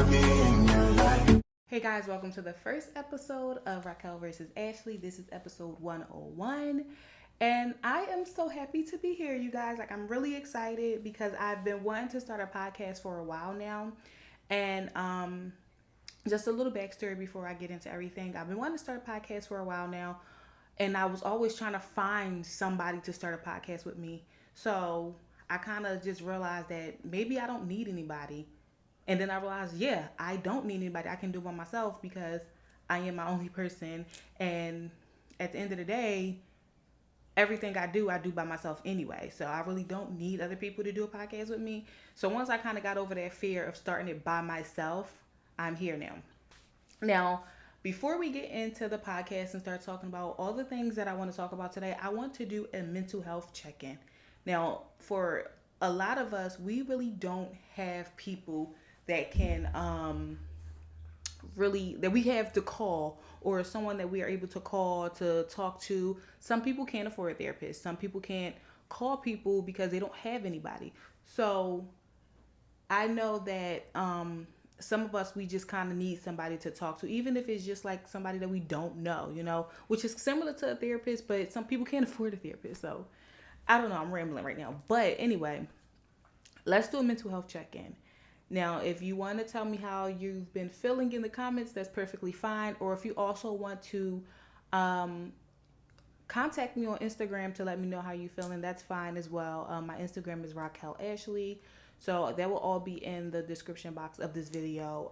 be in your life. Hey guys, welcome to the first episode of Raquel versus Ashleey. This is episode 101. And I am so happy to be here, you guys. Like, I'm really excited because I've been wanting to start a podcast for a while now. And just a little backstory before I get into everything. I've been wanting to start a podcast for a while now. And I was always trying to find somebody to start a podcast with me. So I kind of just realized that maybe I don't need anybody. And then I realized, yeah, I don't need anybody. I can do it by myself because I am my only person. And at the end of the day, everything I do by myself anyway. So I really don't need other people to do a podcast with me. So once I kind of got over that fear of starting it by myself, I'm here now. Now, before we get into the podcast and start talking about all the things that I want to talk about today, I want to do a mental health check-in. Now, for a lot of us, we really don't have people that can really, that we have to call, or someone that we are able to call to talk to. Some people can't afford a therapist. Some people can't call people because they don't have anybody. So I know that some of us, we just kind of need somebody to talk to, even if it's just like somebody that we don't know, you know, which is similar to a therapist, but some people can't afford a therapist. So I don't know, I'm rambling right now. But anyway, let's do a mental health check-in. Now, if you want to tell me how you've been feeling in the comments, that's perfectly fine. Or if you also want to contact me on Instagram to let me know how you're feeling, that's fine as well. My Instagram is RAQUELASHLEEY. So that will all be in the description box of this video,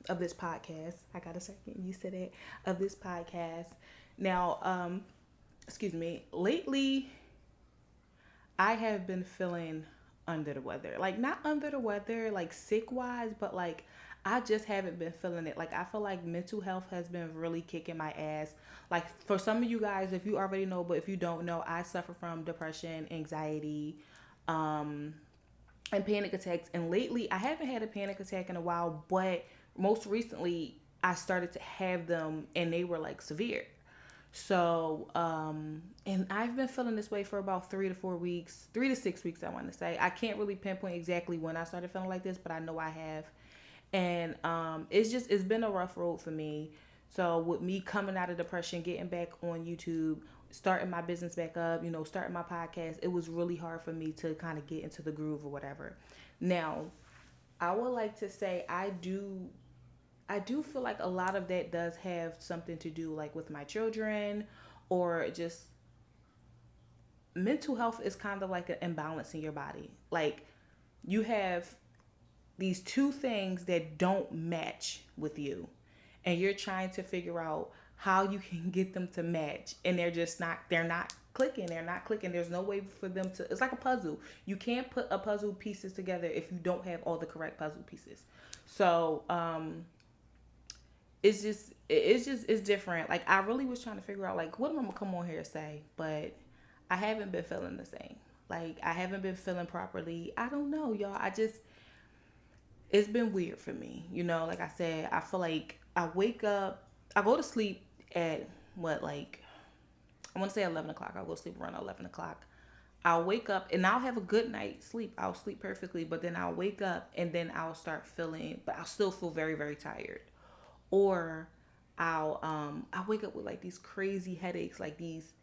of this podcast. I got to start getting used to that, of this podcast. Now, excuse me, lately I have been feeling under the weather. Like, not under the weather, like sick wise, but like I just haven't been feeling it. Like, I feel like mental health has been really kicking my ass. Like, for some of you guys, if you already know, but if you don't know, I suffer from depression, anxiety, and panic attacks. And lately, I haven't had a panic attack in a while, but most recently I started to have them, and they were like severe. So, and I've been feeling this way for about 3 to 6 weeks, I want to say. I can't really pinpoint exactly when I started feeling like this, but I know I have. And it's been a rough road for me. So with me coming out of depression, getting back on YouTube, starting my business back up, you know, starting my podcast, it was really hard for me to kind of get into the groove or whatever. Now, I would like to say I do feel like a lot of that does have something to do like with my children, or just mental health is kind of like an imbalance in your body. Like, you have these two things that don't match with you, and you're trying to figure out how you can get them to match, and they're not clicking. There's no way for them to, it's like a puzzle. You can't put a puzzle pieces together if you don't have all the correct puzzle pieces. So, it's different. Like, I really was trying to figure out like what am I gonna come on here and say, but I haven't been feeling the same. Like, I haven't been feeling properly. I don't know, y'all. It's been weird for me. You know, like I said, I feel like I wake up, I go to sleep at like, I want to say 11 o'clock. I'll go to sleep around 11 o'clock. I'll wake up and I'll have a good night's sleep. I'll sleep perfectly, but then I'll wake up and then I'll start feeling, but I'll still feel very, very tired. Or I wake up with like these crazy headaches, like these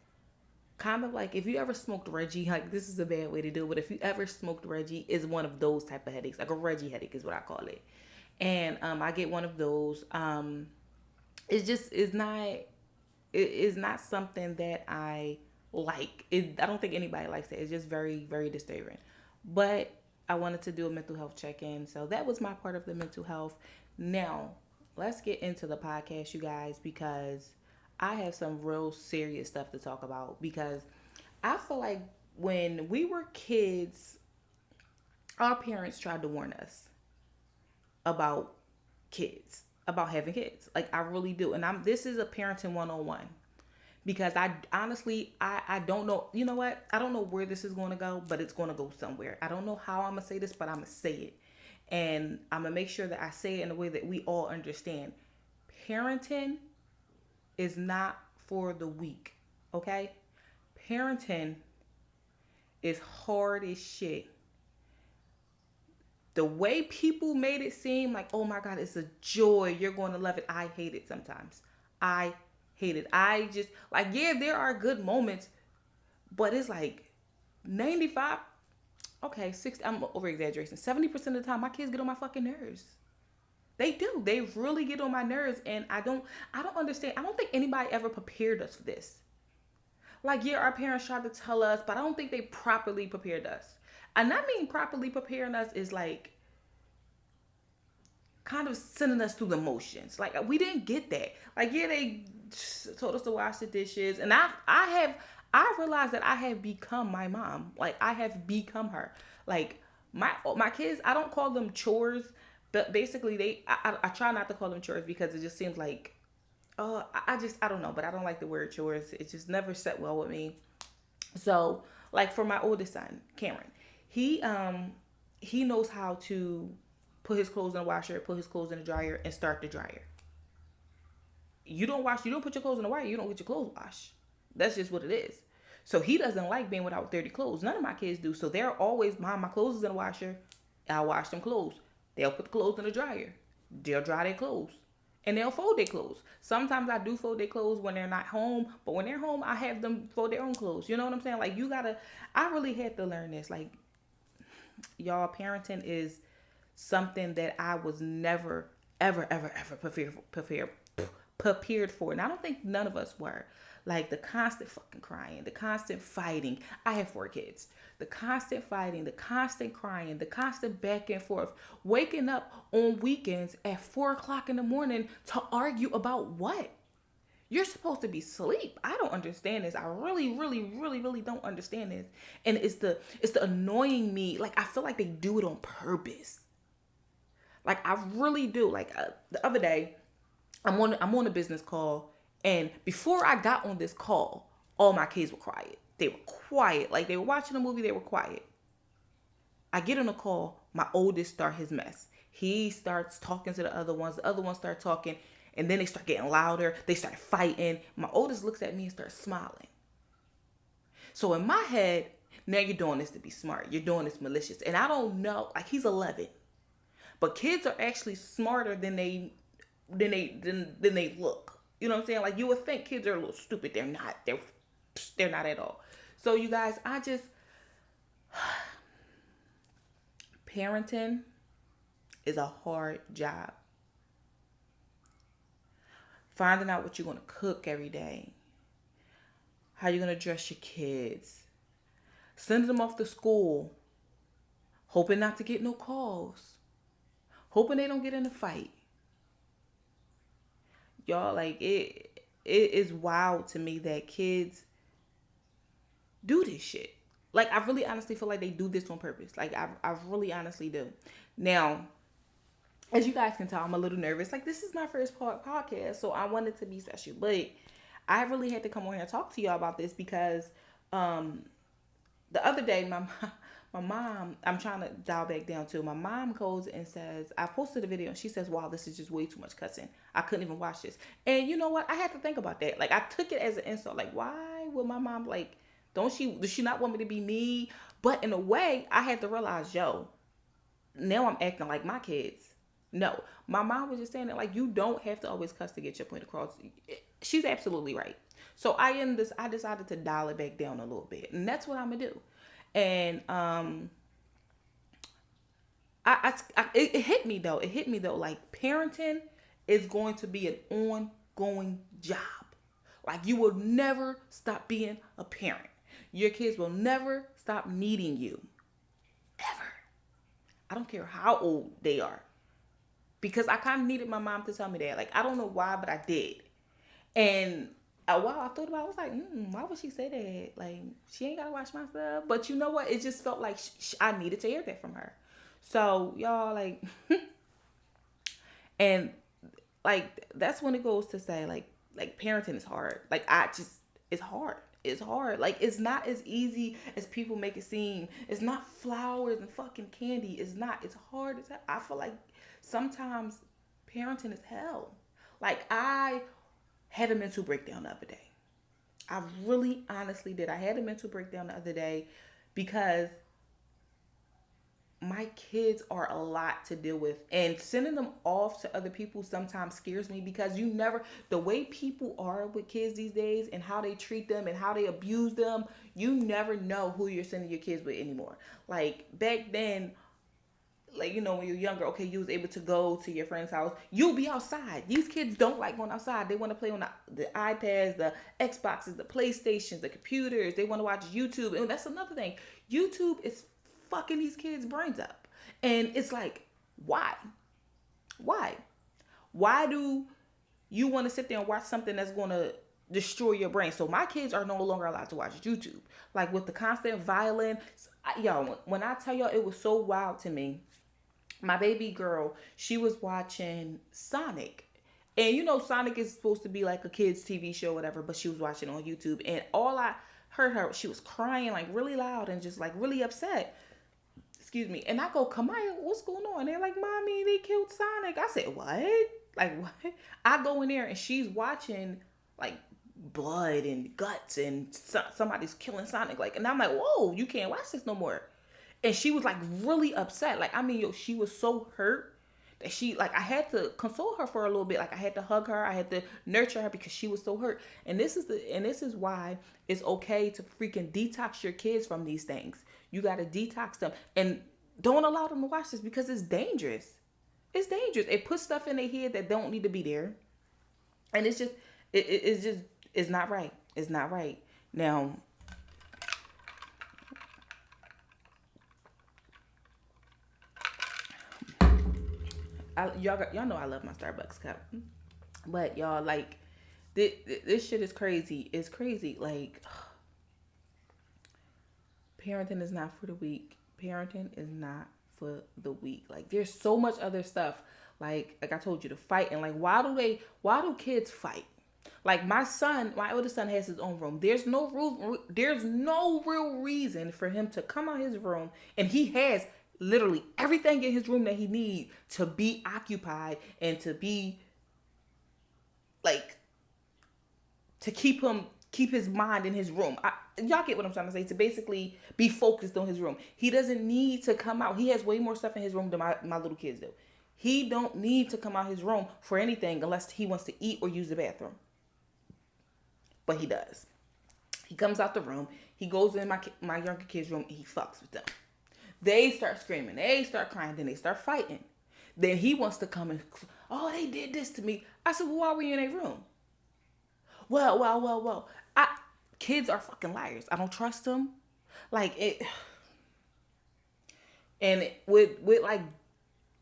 kind of like, if you ever smoked Reggie, like, this is a bad way to do it, but if you ever smoked Reggie, is one of those type of headaches. Like a Reggie headache is what I call it. And I get one of those. It's not something that I like. I don't think anybody likes it. It's just very, very disturbing. But I wanted to do a mental health check-in, so that was my part of the mental health. Now, let's get into the podcast, you guys, because I have some real serious stuff to talk about. Because I feel like when we were kids, our parents tried to warn us about kids, about having kids. Like, I really do. And this is a parenting 101. Because I honestly, I don't know. You know what? I don't know where this is going to go, but it's going to go somewhere. I don't know how I'm going to say this, but I'm going to say it. And I'm going to make sure that I say it in a way that we all understand. Parenting is not for the weak, okay? Parenting is hard as shit. the way people made it seem like, oh my God, it's a joy. You're going to love it. I hate it sometimes. I hate it. I just, like, yeah, there are good moments, but it's like 95, okay, 60, I'm over exaggerating. 70% of the time, my kids get on my fucking nerves. They do. They really get on my nerves, and I don't understand. I don't think anybody ever prepared us for this. Like, yeah, our parents tried to tell us, but I don't think they properly prepared us. And I mean properly preparing us is like kind of sending us through the motions. Like, we didn't get that. Like, yeah, they told us to wash the dishes, and I realized that I have become my mom. Like, I have become her. Like, my kids, I don't call them chores, but basically I try not to call them chores because it just seems like, I don't know, but I don't like the word chores. It just never set well with me. So, like, for my oldest son, Cameron, he knows how to put his clothes in the washer, put his clothes in the dryer, and start the dryer. You don't put your clothes in the dryer, you don't get your clothes washed. That's just what it is. So he doesn't like being without dirty clothes. None of my kids do. So they're always, Mom, my clothes is in the washer. I'll wash them clothes. They'll put the clothes in the dryer. They'll dry their clothes. And they'll fold their clothes. Sometimes I do fold their clothes when they're not home. But when they're home, I have them fold their own clothes. You know what I'm saying? Like, I really had to learn this. Like, y'all, parenting is something that I was never, ever, ever, ever prepared for. And I don't think none of us were. Like, the constant fucking crying, the constant fighting. I have 4 kids. The constant fighting, the constant crying, the constant back and forth. Waking up on weekends at 4 o'clock in the morning to argue about what? You're supposed to be asleep. I don't understand this. I really, really, really, really don't understand this. And it's the annoying me. Like, I feel like they do it on purpose. Like, I really do. Like, the other day, I'm on a business call, and before I got on this call, all my kids were quiet. They were quiet. Like, they were watching a movie, they were quiet. I get on a call, my oldest start his mess. He starts talking to the other ones start talking, and then they start getting louder. They start fighting. My oldest looks at me and starts smiling. So in my head, now you're doing this to be smart. You're doing this malicious. And I don't know, like, he's 11. But kids are actually smarter than they look. You know what I'm saying? Like, you would think kids are a little stupid. They're not. They're not at all. So, you guys, parenting is a hard job. Finding out what you're going to cook every day. How you're going to dress your kids. Sending them off to school. Hoping not to get no calls. Hoping they don't get in a fight. Y'all, like, it is wild to me that kids do this shit. Like, I really honestly feel like they do this on purpose. Like, I really honestly do. Now, as you guys can tell, I'm a little nervous. Like, this is my first podcast, so I wanted to be special. But I really had to come on here and talk to y'all about this because the other day, my mom, I'm trying to dial back down too. My mom goes and says, I posted a video and she says, wow, this is just way too much cussing. I couldn't even watch this. And you know what? I had to think about that. Like, I took it as an insult. Like, why would my mom, like, does she not want me to be me? But in a way, I had to realize, yo, now I'm acting like my kids. No, my mom was just saying that, like, you don't have to always cuss to get your point across. She's absolutely right. So I decided to dial it back down a little bit. And that's what I'm going to do. And it hit me though. It hit me though. Like, parenting is going to be an ongoing job. Like, you will never stop being a parent. Your kids will never stop needing you. Ever. I don't care how old they are. Because I kind of needed my mom to tell me that. Like, I don't know why, but I did. And a while I thought about it, I was like, why would she say that? Like, she ain't got to watch my stuff. But you know what? It just felt like I needed to hear that from her. So, y'all, like, and, like, that's when it goes to say, like parenting is hard. Like, it's hard. It's hard. Like, it's not as easy as people make it seem. It's not flowers and fucking candy. It's not. It's hard as hell. I feel like sometimes parenting is hell. Like, I had a mental breakdown the other day. I really honestly did. I had a mental breakdown the other day because my kids are a lot to deal with, and sending them off to other people sometimes scares me, because you never, the way people are with kids these days and how they treat them and how they abuse them, you never know who you're sending your kids with anymore. Like back then, like, you know, when you're younger, okay, you was able to go to your friend's house, you'll be outside. These kids don't like going outside. They want to play on the iPads, the Xboxes, the PlayStations, the computers. They want to watch YouTube. And that's another thing. YouTube is fucking these kids' brains up. And it's like, why? Why do you want to sit there and watch something that's going to destroy your brain? So my kids are no longer allowed to watch YouTube. Like with the constant violence, y'all, when I tell y'all, it was so wild to me. My baby girl, she was watching Sonic. And you know, Sonic is supposed to be like a kid's TV show, whatever, but she was watching on YouTube. And all I heard her, she was crying like really loud and just like really upset. Excuse me. And I go, Kamaya, what's going on? They're like, Mommy, they killed Sonic. I said, what? Like, what? I go in there and she's watching like blood and guts and somebody's killing Sonic. Like, and I'm like, whoa, you can't watch this no more. And she was like really upset. Like, I mean, yo, she was so hurt that she, like, I had to console her for a little bit. Like, I had to hug her. I had to nurture her because she was so hurt. And this is why it's okay to freaking detox your kids from these things. You got to detox them and don't allow them to watch this because it's dangerous. It's dangerous. It puts stuff in their head that don't need to be there. And it's just, it's not right. It's not right. Now, y'all know I love my Starbucks cup, but y'all, like, this shit is crazy. It's crazy. Like, parenting is not for the weak. Parenting is not for the weak. Like, there's so much other stuff. Like I told you, to fight. And like, why do kids fight? Like my oldest son has his own room. There's no real reason for him to come out his room, and he has literally everything in his room that he needs to be occupied and to be like, to keep his mind in his room. Y'all get what I'm trying to say? To basically be focused on his room. He doesn't need to come out. He has way more stuff in his room than my little kids do. He don't need to come out his room for anything unless he wants to eat or use the bathroom. But he does. He comes out the room. He goes in my younger kid's room and he fucks with them. They start screaming. They start crying. Then they start fighting. Then he wants to come and, oh, they did this to me. I said, well, why were you in a room? Well. Kids are fucking liars. I don't trust them. Like it. And with like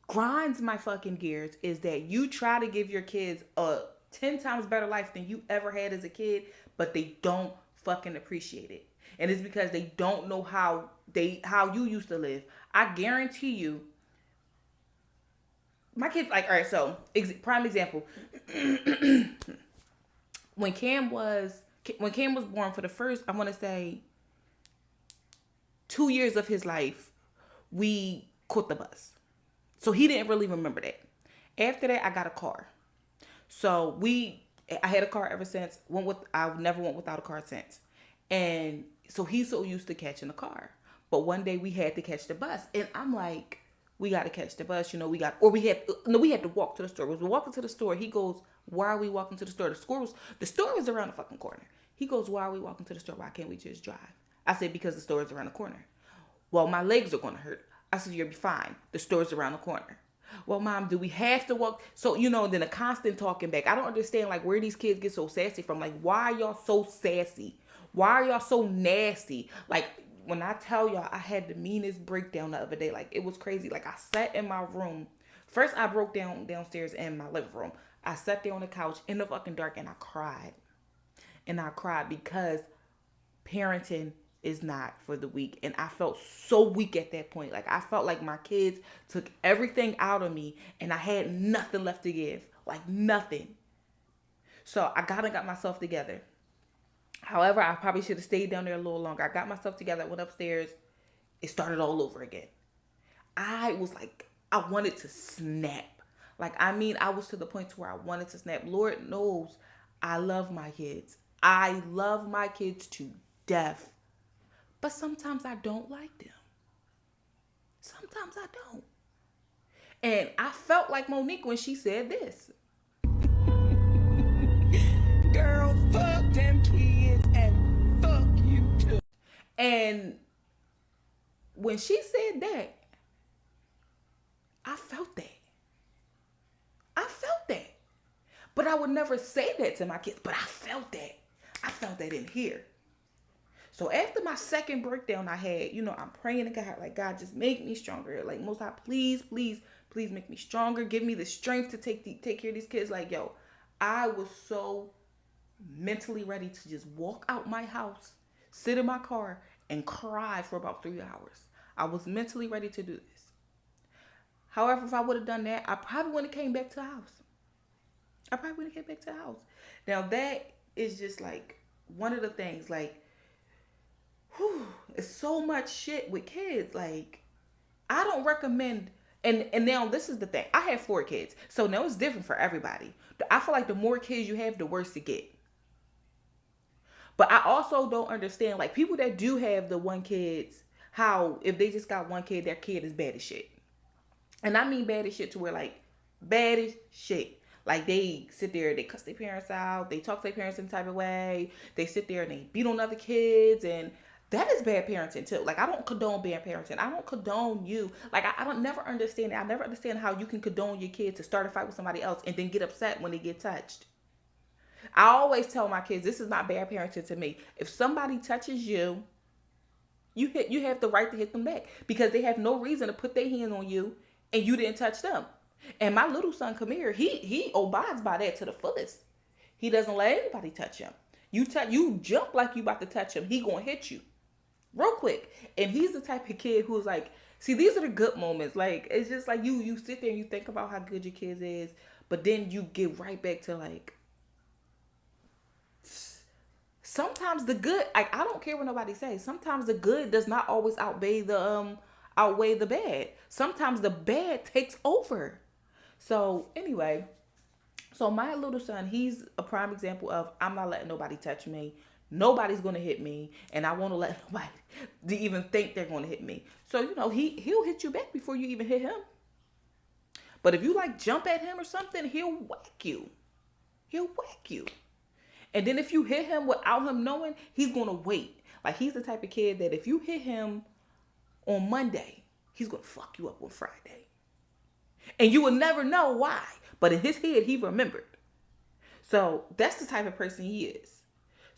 grinds my fucking gears is that you try to give your kids a 10 times better life than you ever had as a kid, but they don't fucking appreciate it. And it's because they don't know how you used to live. I guarantee you, my kids, like, all right, so prime example. when Cam was born, for the first, I want to say 2 years of his life, we caught the bus. So he didn't really remember that. After that, I got a car. So I had a car ever since. I never went without a car since. And so he's so used to catching a car. But one day we had to catch the bus. And I'm like, we got to catch the bus. You know, we had to walk to the store. We were walking to the store. He goes, why are we walking to the store? The store was around the fucking corner. He goes, why are we walking to the store? Why can't we just drive? I said, because the store is around the corner. Well, my legs are going to hurt. I said, you'll be fine. The store's around the corner. Well, Mom, do we have to walk? So, you know, then a constant talking back. I don't understand, like, where these kids get so sassy from. Like, why are y'all so sassy? Why are y'all so nasty? Like, when I tell y'all, I had the meanest breakdown the other day. Like, it was crazy. Like, I sat in my room. First, I broke down downstairs in my living room. I sat there on the couch in the fucking dark and I cried. And I cried because parenting is not for the weak. And I felt so weak at that point. Like, I felt like my kids took everything out of me and I had nothing left to give. Like, nothing. So I got myself together. However, I probably should have stayed down there a little longer. I got myself together. I went upstairs. It started all over again. I was like, I wanted to snap. Like, I mean, I was to the point to where I wanted to snap. Lord knows I love my kids. I love my kids to death. But sometimes I don't like them. Sometimes I don't. And I felt like Monique when she said this. Girl, fuck them kids and fuck you too. And when she said that, I felt that. I felt that. But I would never say that to my kids. But I felt that. I felt that in here. So after my second breakdown I had, you know, I'm praying to God, like, God, just make me stronger. Like, Most High, please, please, please make me stronger. Give me the strength to take care of these kids. Like, yo, I was so mentally ready to just walk out my house, sit in my car, and cry for about 3 hours. I was mentally ready to do this. However, if I would have done that, I probably wouldn't have came back to the house. Now, that is just, like, one of the things, like, whew, it's so much shit with kids. Like, I don't recommend, and now this is the thing. I have 4 kids, so now it's different for everybody. I feel like the more kids you have, the worse it get. But I also don't understand, like, people that do have the one kids, how if they just got one kid, their kid is bad as shit. And I mean bad as shit to where, like, bad as shit. Like, they sit there, they cuss their parents out, they talk to their parents in the type of way, they sit there and they beat on other kids, and that is bad parenting too. Like, I don't condone bad parenting. I don't condone you. Like, I don't never understand it. I never understand how you can condone your kid to start a fight with somebody else and then get upset when they get touched. I always tell my kids, this is not bad parenting to me. If somebody touches you, you have the right to hit them back, because they have no reason to put their hand on you and you didn't touch them. And my little son, Kamir, he abides by that to the fullest. He doesn't let anybody touch him. You jump like you about to touch him, he gonna hit you real quick. And he's the type of kid who's like, see, these are the good moments. Like, it's just like you sit there and you think about how good your kids is, but then you get right back to, like, sometimes the good, like, I don't care what nobody says. Sometimes the good does not always outweigh the bad. Sometimes the bad takes over. So anyway, so my little son, he's a prime example of, I'm not letting nobody touch me. Nobody's going to hit me. And I won't let nobody to even think they're going to hit me. So, you know, he'll hit you back before you even hit him. But if you, like, jump at him or something, he'll whack you. And then if you hit him without him knowing, he's going to wait. Like, he's the type of kid that if you hit him on Monday, he's going to fuck you up on Friday. And you will never know why. But in his head, he remembered. So that's the type of person he is.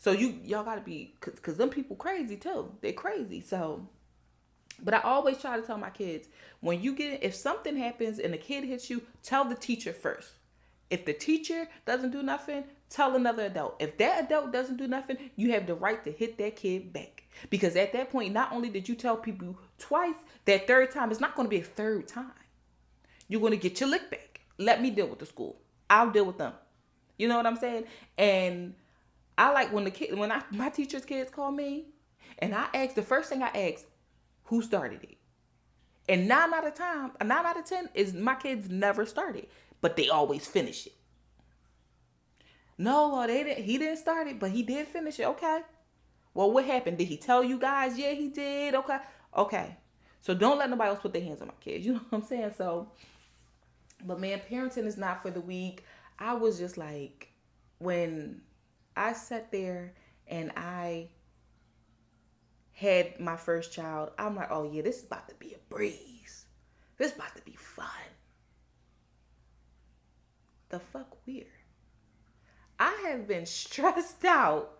So y'all got to be, because them people crazy too. They're crazy. So, but I always try to tell my kids, if something happens and a kid hits you, tell the teacher first. If the teacher doesn't do nothing, tell another adult. If that adult doesn't do nothing, you have the right to hit that kid back. Because at that point, not only did you tell people twice, that third time is not going to be a third time. You're going to get your lick back. Let me deal with the school. I'll deal with them. You know what I'm saying? And I like when my teacher's kids call me, and the first thing I ask, who started it? And 9 out of 10 is my kids never started, but they always finish it. No, he didn't start it, but he did finish it. Okay. Well, what happened? Did he tell you guys? Yeah, he did. Okay. So don't let nobody else put their hands on my kids. You know what I'm saying? So, but man, parenting is not for the weak. I was just like, when I sat there and I had my first child, I'm like, oh yeah, this is about to be a breeze. This is about to be fun. The fuck weird. I have been stressed out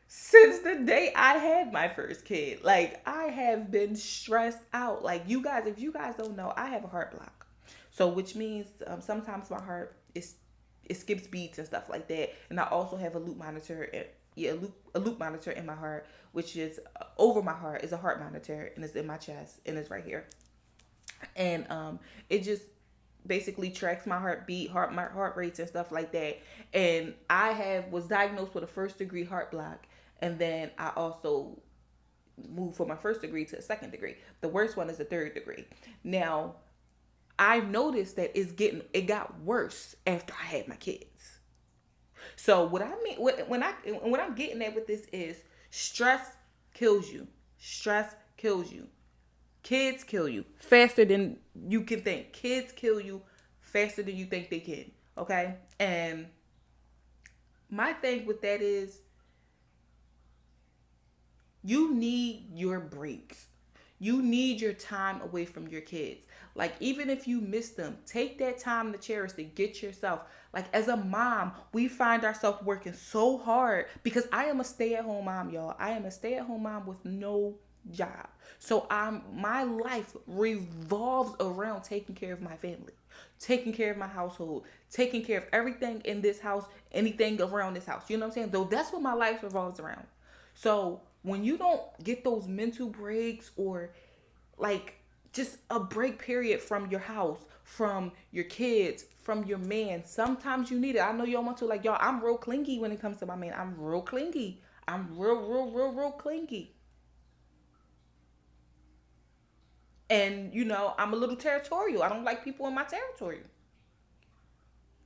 since the day I had my first kid. Like, I have been stressed out. Like, if you guys don't know, I have a heart block. So, which means sometimes my heart it skips beats and stuff like that. And I also have a loop monitor. A loop monitor in my heart, which is over my heart, is a heart monitor, and it's in my chest, and it's right here. And it just basically tracks my heartbeat, my heart rates and stuff like that. And I was diagnosed with a 1st degree heart block, and then I also moved from my 1st degree to a 2nd degree. The worst one is a 3rd degree. Now, I noticed that it got worse after I had my kids. So what I mean, when I'm getting at with this is, stress kills you. Stress kills you. Kids kill you faster than you can think. Kids kill you faster than you think they can. Okay? And my thing with that is you need your breaks. You need your time away from your kids. Like, even if you miss them, take that time to cherish to get yourself. Like, as a mom, we find ourselves working so hard because I am a stay-at-home mom, y'all. I am a stay-at-home mom with no job. So my life revolves around taking care of my family, taking care of my household, taking care of everything in this house, anything around this house. You know what I'm saying? Though that's what my life revolves around. So when you don't get those mental breaks or like just a break period from your house, from your kids, from your man, sometimes you need it. I know y'all want to, like, y'all, I'm real clingy when it comes to my man. I'm real clingy. I'm real clingy. And, you know, I'm a little territorial. I don't like people in my territory.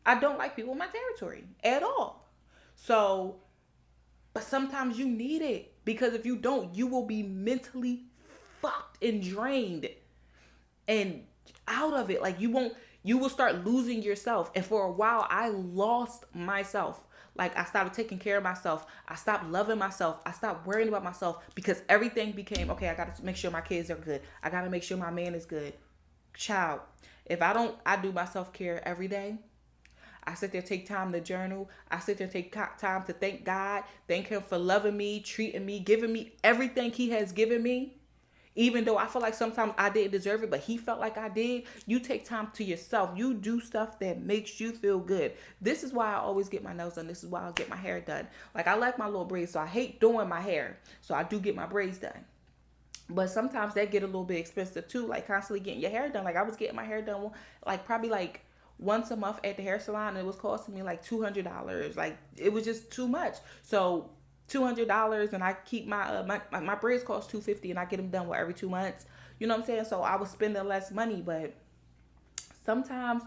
I don't like people in my territory at all. So, but sometimes you need it, because if you don't, you will be mentally fucked and drained and out of it. Like, you will start losing yourself. And for a while, I lost myself. Like, I started taking care of myself. I stopped loving myself. I stopped worrying about myself because everything became, okay, I got to make sure my kids are good. I got to make sure my man is good. Child, if I do my self-care every day. I sit there, take time to journal. I sit there, take time to thank God, thank him for loving me, treating me, giving me everything he has given me. Even though I feel like sometimes I didn't deserve it, but he felt like I did. You take time to yourself. You do stuff that makes you feel good. This is why I always get my nails done. This is why I get my hair done. Like, I like my little braids, so I hate doing my hair. So I do get my braids done. But sometimes that get a little bit expensive too, like constantly getting your hair done. Like, I was getting my hair done like probably like once a month at the hair salon, and it was costing me like $200. Like, it was just too much. So $200, and I keep my braids cost $250, and I get them done every 2 months. You know what I'm saying? So I was spending less money, but sometimes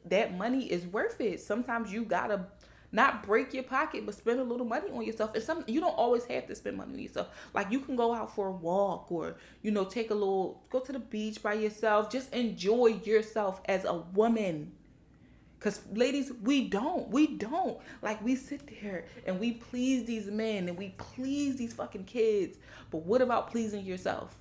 that money is worth it. Sometimes you gotta not break your pocket, but spend a little money on yourself. And you don't always have to spend money on yourself. Like, you can go out for a walk, or, you know, go to the beach by yourself. Just enjoy yourself as a woman. Because, ladies, we don't. Like, we sit there and we please these men and we please these fucking kids. But what about pleasing yourself?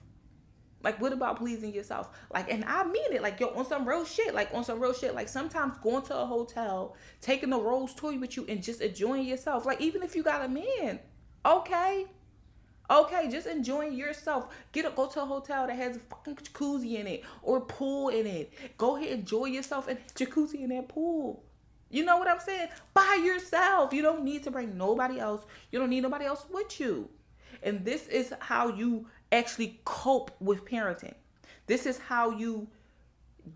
Like, what about pleasing yourself? Like, and I mean it. Like, yo, on some real shit. Like, sometimes going to a hotel, taking a Rolls toy with you and just enjoying yourself. Like, even if you got a man. Okay, just enjoying yourself. Go to a hotel that has a fucking jacuzzi in it or pool in it. Go ahead, enjoy yourself in jacuzzi in that pool. You know what I'm saying? By yourself. You don't need to bring nobody else. You don't need nobody else with you. And this is how you actually cope with parenting. This is how you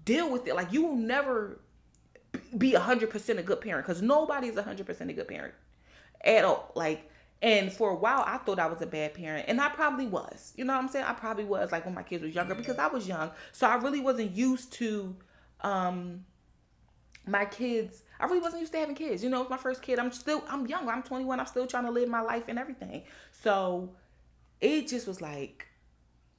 deal with it. Like, you will never be 100% a good parent, because nobody's 100% a good parent at all. Like, and for a while, I thought I was a bad parent. And I probably was. You know what I'm saying? I probably was, like, when my kids was younger, because I was young. So I really wasn't used to my kids. I really wasn't used to having kids. You know, it's my first kid. I'm young. I'm 21. I'm still trying to live my life and everything. So it just was like,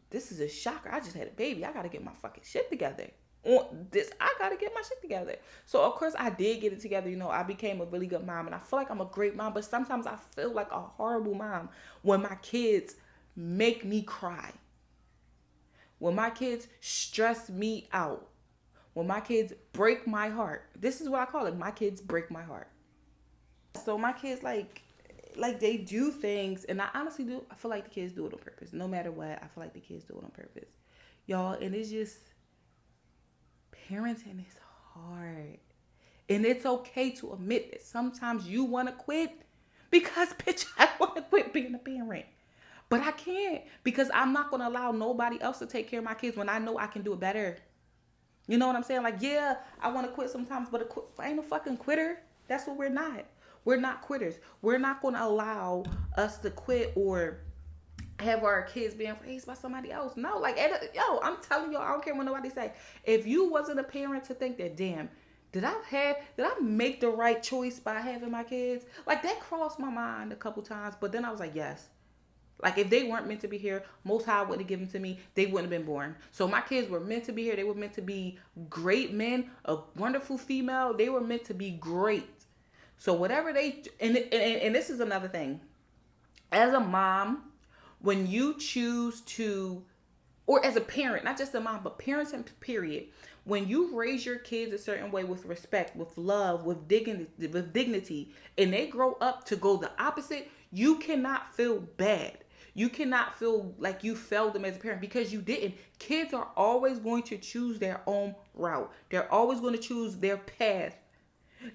this is a shocker. I just had a baby. I got to get my fucking shit together. I got to get my shit together. So, of course, I did get it together. You know, I became a really good mom, and I feel like I'm a great mom, but sometimes I feel like a horrible mom when my kids make me cry, when my kids stress me out, when my kids break my heart. This is what I call it. My kids break my heart. So my kids, like they do things, and I honestly do. I feel like the kids do it on purpose. No matter what, I feel like the kids do it on purpose, y'all. And it's just, parenting is hard, and it's okay to admit that sometimes you want to quit, because bitch, I want to quit being a parent, but I can't, because I'm not gonna allow nobody else to take care of my kids when I know I can do it better. You know what I'm saying? Like, yeah, I want to quit sometimes, but I ain't no fucking quitter. That's what we're not. We're not quitters. We're not going to allow us to quit or have our kids being raised by somebody else. No, like, yo, I'm telling y'all, I don't care what nobody say. If you wasn't a parent to think that, damn, did I make the right choice by having my kids? Like, that crossed my mind a couple times, but then I was like, yes. Like, if they weren't meant to be here, Most High wouldn't have given to me. They wouldn't have been born. So my kids were meant to be here. They were meant to be great men, a wonderful female. They were meant to be great. So whatever they, and this is another thing. As a mom, when you choose to, or as a parent, not just a mom, but parents in period, when you raise your kids a certain way with respect, with love, with dignity, and they grow up to go the opposite, you cannot feel bad. You cannot feel like you failed them as a parent, because you didn't. Kids are always going to choose their own route. They're always going to choose their path.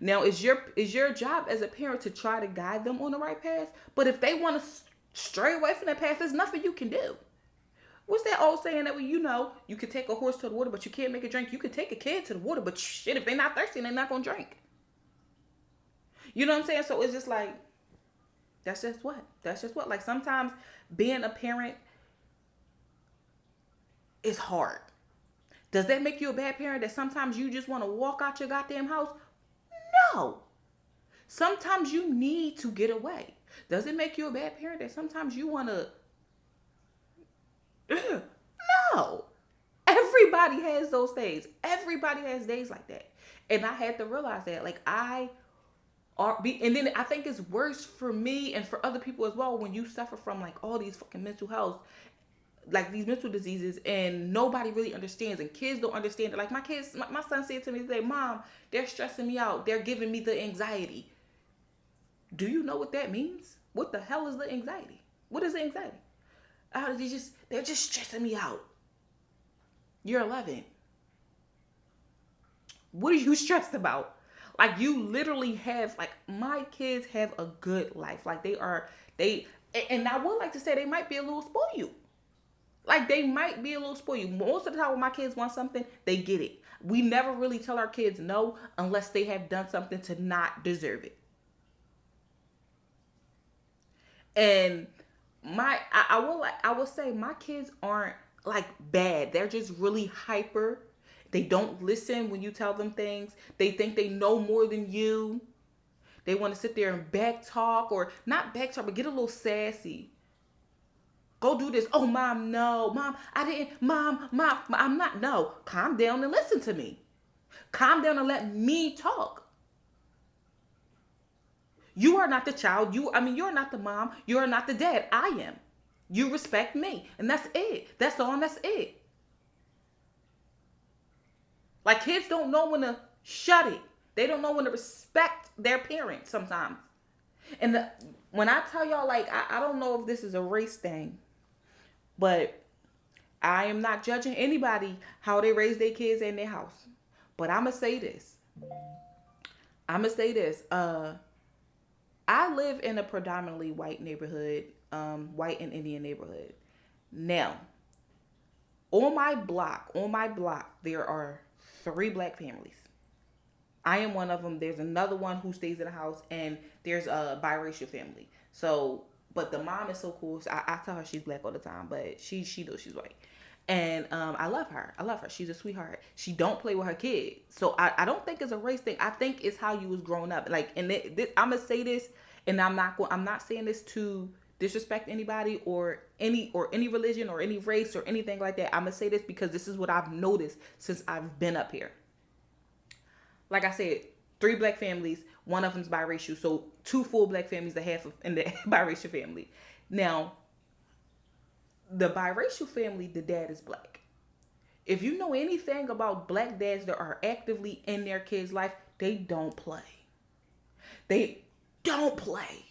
Now, it's your job as a parent to try to guide them on the right path. But if they want to stray away from that path, there's nothing you can do. What's that old saying that you can take a horse to the water, but you can't make it drink? You can take a kid to the water, but shit, if they're not thirsty, they're not going to drink. You know what I'm saying? So it's just like, that's just what. Like, sometimes being a parent is hard. Does that make you a bad parent that sometimes you just want to walk out your goddamn house? No. Sometimes you need to get away. Does it make you a bad parent that sometimes you want to... No. Everybody has those days. Everybody has days like that. And I had to realize that. Like, and then I think it's worse for me and for other people as well when you suffer from like all these fucking mental health, like these mental diseases, and nobody really understands, and kids don't understand it. Like my kids, my son said to me today, "Mom, they're stressing me out. They're giving me the anxiety." Do you know what that means? What the hell is the anxiety? What is the anxiety? They're just stressing me out. You're 11. What are you stressed about? Like, you literally have, like, my kids have a good life. Like, and I would like to say they might be a little spoiled. Like, they might be a little spoiled. Most of the time when my kids want something, they get it. We never really tell our kids no unless they have done something to not deserve it. And I will say my kids aren't like bad. They're just really hyper. They don't listen when you tell them things. They think they know more than you. They want to sit there and back talk, or not back talk, but get a little sassy. Go do this. Oh, Mom, no. Mom, I didn't. Mom, I'm not. No, calm down and listen to me. Calm down and let me talk. You are not the child. You're not the mom. You're not the dad. I am. You respect me. And that's it. That's all, and that's it. Like, kids don't know when to shut it. They don't know when to respect their parents sometimes. And when I tell y'all, like, I don't know if this is a race thing, but I am not judging anybody how they raise their kids in their house. But I'm going to say this. I live in a predominantly white neighborhood, white and Indian neighborhood. Now, on my block, there are 3 black families. I am one of them. There's another one who stays in the house, and there's a biracial family. So, but the mom is so cool. So I tell her she's black all the time, but she knows she's white. And I love her. She's a sweetheart. She don't play with her kids. So I don't think it's a race thing. I think it's how you was growing up. Like, and I'm gonna say this, and I'm not saying this to disrespect anybody or any religion or any race or anything like that. I'm gonna say this because this is what I've noticed since I've been up here. Like I said, 3 black families, one of them's biracial, so 2 full black families, in the biracial family. Now, the biracial family, the dad is black. If you know anything about black dads that are actively in their kids' life, they don't play. They don't play.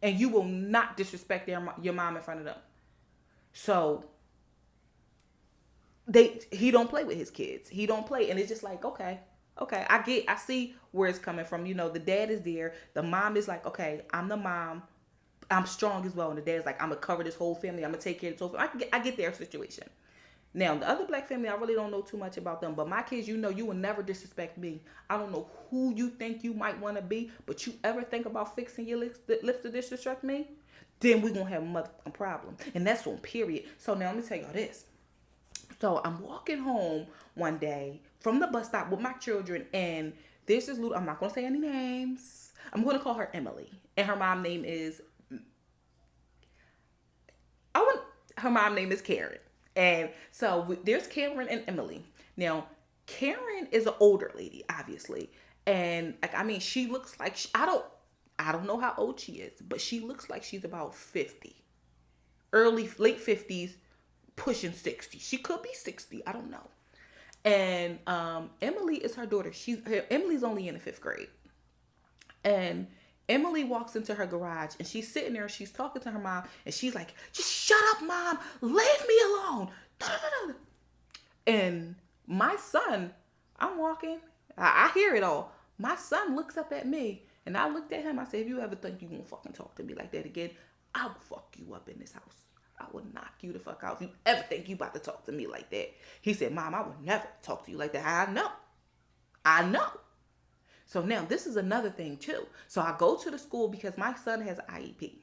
And you will not disrespect your mom in front of them. So, he don't play with his kids. He don't play. And it's just like, okay, I see where it's coming from. You know, the dad is there. The mom is like, okay, I'm the mom. I'm strong as well. And the dad's like, I'm going to cover this whole family. I'm going to take care of this whole family. I get their situation. Now, the other black family, I really don't know too much about them. But my kids, you will never disrespect me. I don't know who you think you might want to be, but you ever think about fixing your lips to disrespect me, then we're going to have a motherfucking problem. And that's on period. So now let me tell y'all this. So I'm walking home one day from the bus stop with my children, and there's this little, I'm not going to say any names. I'm going to call her Emily. And her mom name is her mom name is Karen. And so there's Karen and Emily. Now, Karen is an older lady, obviously. And like, I mean, she looks like, I don't know how old she is, but she looks like she's about 50. Late 50s, pushing 60. She could be 60. I don't know. And Emily is her daughter. Emily's only in the 5th grade. And Emily walks into her garage and she's sitting there and she's talking to her mom and she's like, just shut up, mom. Leave me alone. And my son, I'm walking. I hear it all. My son looks up at me and I looked at him. I said, if you ever think you won't fucking talk to me like that again, I will fuck you up in this house. I will knock you the fuck out if you ever think you about to talk to me like that. He said, Mom, I would never talk to you like that. I know. So now this is another thing too. So I go to the school because my son has IEP.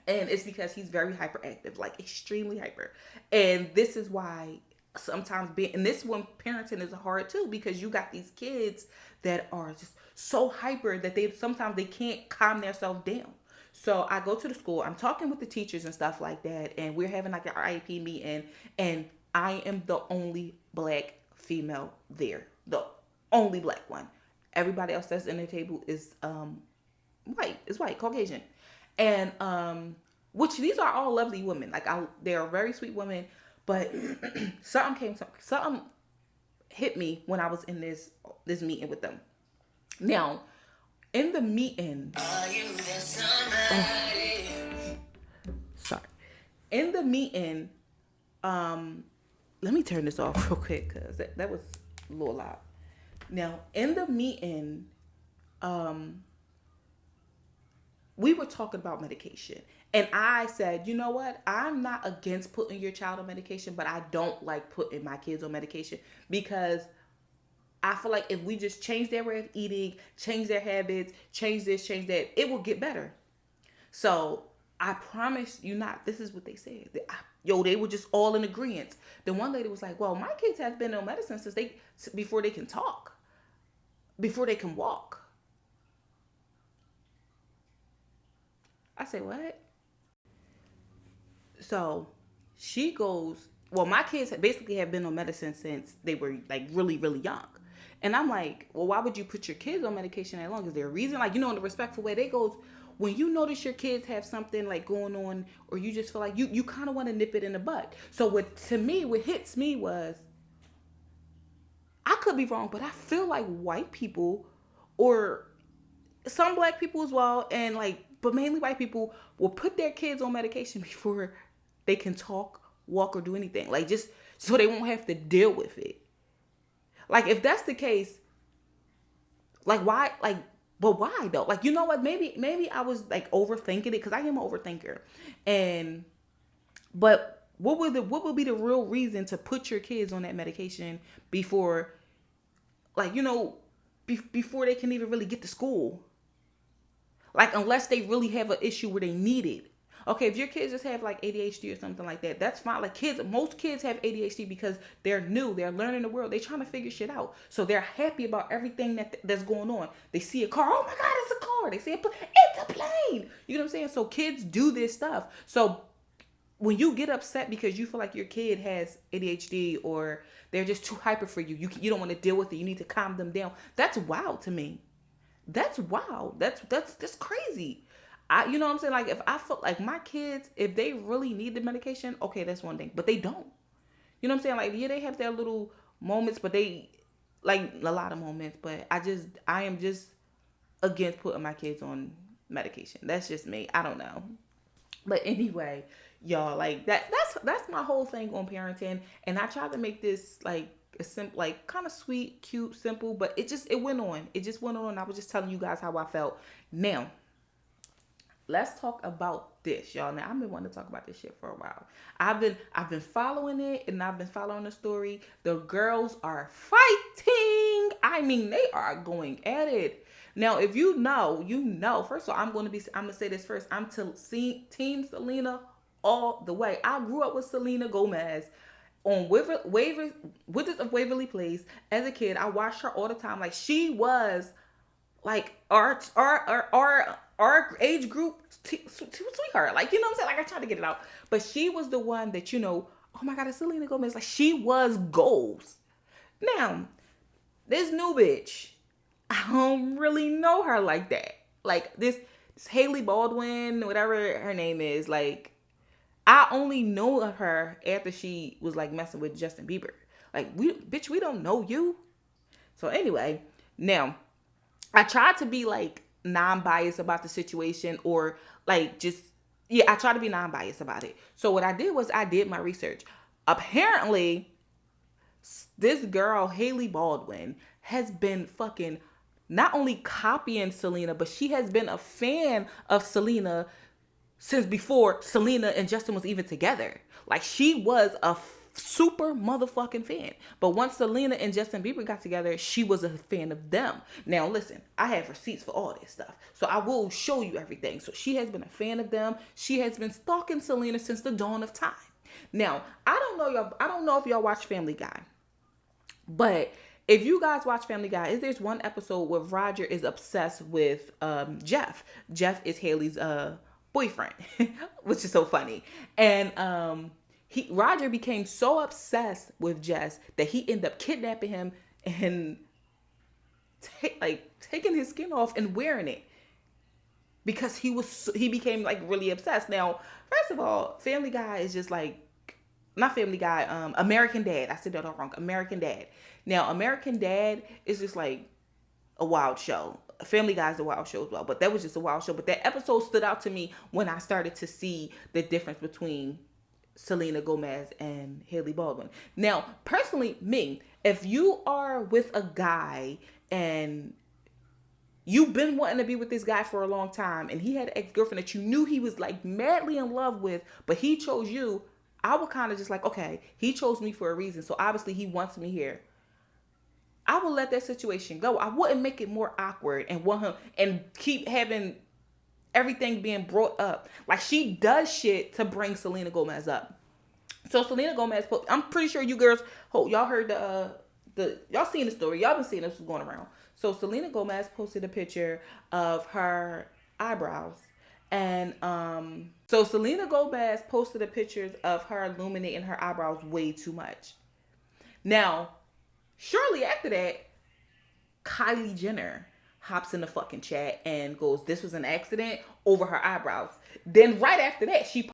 And it's because he's very hyperactive, like extremely hyper. And this is why sometimes and this one parenting is hard too, because you got these kids that are just so hyper that sometimes they can't calm themselves down. So I go to the school, I'm talking with the teachers and stuff like that, and we're having like an IEP meeting, and I am the only black female there. The only black one. Everybody else that's in the table is white, Caucasian. And which these are all lovely women. Like they are very sweet women, but something hit me when I was in this meeting with them. Now, in the meeting, in the meeting, let me turn this off real quick because that was a little loud. Now, in the meeting, we were talking about medication. And I said, you know what? I'm not against putting your child on medication, but I don't like putting my kids on medication because I feel like if we just change their way of eating, change their habits, change this, change that, it will get better. So I promise you not. This is what they said. They were just all in agreement. The one lady was like, well, my kids have been on medicine before they can talk, before they can walk. I say, what? So she goes, well, my kids basically have been on medicine since they were like really, really young. And I'm like, well, why would you put your kids on medication that long? Is there a reason? Like, in a respectful way, they goes, when you notice your kids have something like going on, or you just feel like you kind of want to nip it in the bud. So what hits me was, I could be wrong, but I feel like white people or some black people as well, and but mainly white people will put their kids on medication before they can talk, walk, or do anything. Like, just so they won't have to deal with it. Like, if that's the case, like, why? Like, but why though? Like, you know what? Maybe I was like overthinking it because I am an overthinker. But what would be the real reason to put your kids on that medication before, like, before they can even really get to school? Like, unless they really have an issue where they need it. Okay, if your kids just have like ADHD or something like that, that's fine. Like, most kids have ADHD because they're new, they're learning the world, they're trying to figure shit out. So they're happy about everything that's going on. They see a car, oh my God, it's a car. They see it's a plane. You know what I'm saying? So kids do this stuff. So when you get upset because you feel like your kid has ADHD or they're just too hyper for you, you don't want to deal with it. You need to calm them down. That's wild to me. That's wild. That's crazy. You know what I'm saying? Like, if I felt like my kids, if they really need the medication, okay, that's one thing. But they don't. You know what I'm saying? Like, yeah, they have their little moments, but they, like, a lot of moments. But I am just against putting my kids on medication. That's just me. I don't know. But anyway, y'all, like, that's my whole thing on parenting. And I tried to make this, like, a simple, like, kind of sweet, cute, simple, but it went on. It just went on. I was just telling you guys how I felt. Now, let's talk about this, y'all. Now, I've been wanting to talk about this shit for a while. I've been following it, and I've been following the story. The girls are fighting. I mean, they are going at it. Now, if you know, you know. First of all, I'm gonna say this first. I'm Team Selena all the way. I grew up with Selena Gomez on Wizards of Waverly Place. As a kid, I watched her all the time. Like, she was like our our age group sweetheart. Like, you know what I'm saying? Like, I tried to get it out. But she was the one that, you know, oh my God, it's Selena Gomez. Like, she was goals. Now, this new bitch, I don't really know her like that. Like, this Hailey Baldwin, whatever her name is, like, I only know of her after she was, like, messing with Justin Bieber. Like, we don't know you. So anyway, now, I tried to be, like, non-biased about the situation, or, like, just, yeah, I tried to be non-biased about it. So what I did was I did my research. Apparently, this girl, Hailey Baldwin, has been fucking not only copying Selena, but she has been a fan of Selena since before Selena and Justin was even together. Like, she was a super motherfucking fan. But once Selena and Justin Bieber got together, she was a fan of them. Now, listen, I have receipts for all this stuff, so I will show you everything. So she has been a fan of them. She has been stalking Selena since the dawn of time. Now, I don't know if y'all watch Family Guy, but if you guys watch Family Guy, there's one episode where Roger is obsessed with Jeff. Jeff is Hailey's boyfriend, which is so funny. And Roger became so obsessed with Jess that he ended up kidnapping him and taking his skin off and wearing it, because he became like really obsessed. Now, first of all, Family Guy is just like, not Family Guy, American Dad. I said that all wrong. American Dad. Now, American Dad is just like a wild show. Family Guy is a wild show as well, but that was just a wild show. But that episode stood out to me when I started to see the difference between Selena Gomez and Hailey Baldwin. Now, personally, me, if you are with a guy and you've been wanting to be with this guy for a long time, and he had an ex-girlfriend that you knew he was like madly in love with, but he chose you, I would kind of just like, okay, he chose me for a reason, so obviously he wants me here. I would let that situation go. I wouldn't make it more awkward and want him and keep having everything being brought up. Like, she does shit to bring Selena Gomez up. So Selena Gomez, I'm pretty sure you girls, y'all heard y'all seen the story. Y'all been seeing this was going around. So Selena Gomez posted a picture of her eyebrows. And so Selena Gomez posted the pictures of her illuminating her eyebrows way too much. Now, shortly after that, Kylie Jenner hops in the fucking chat and goes, this was an accident, over her eyebrows. Then right after that, she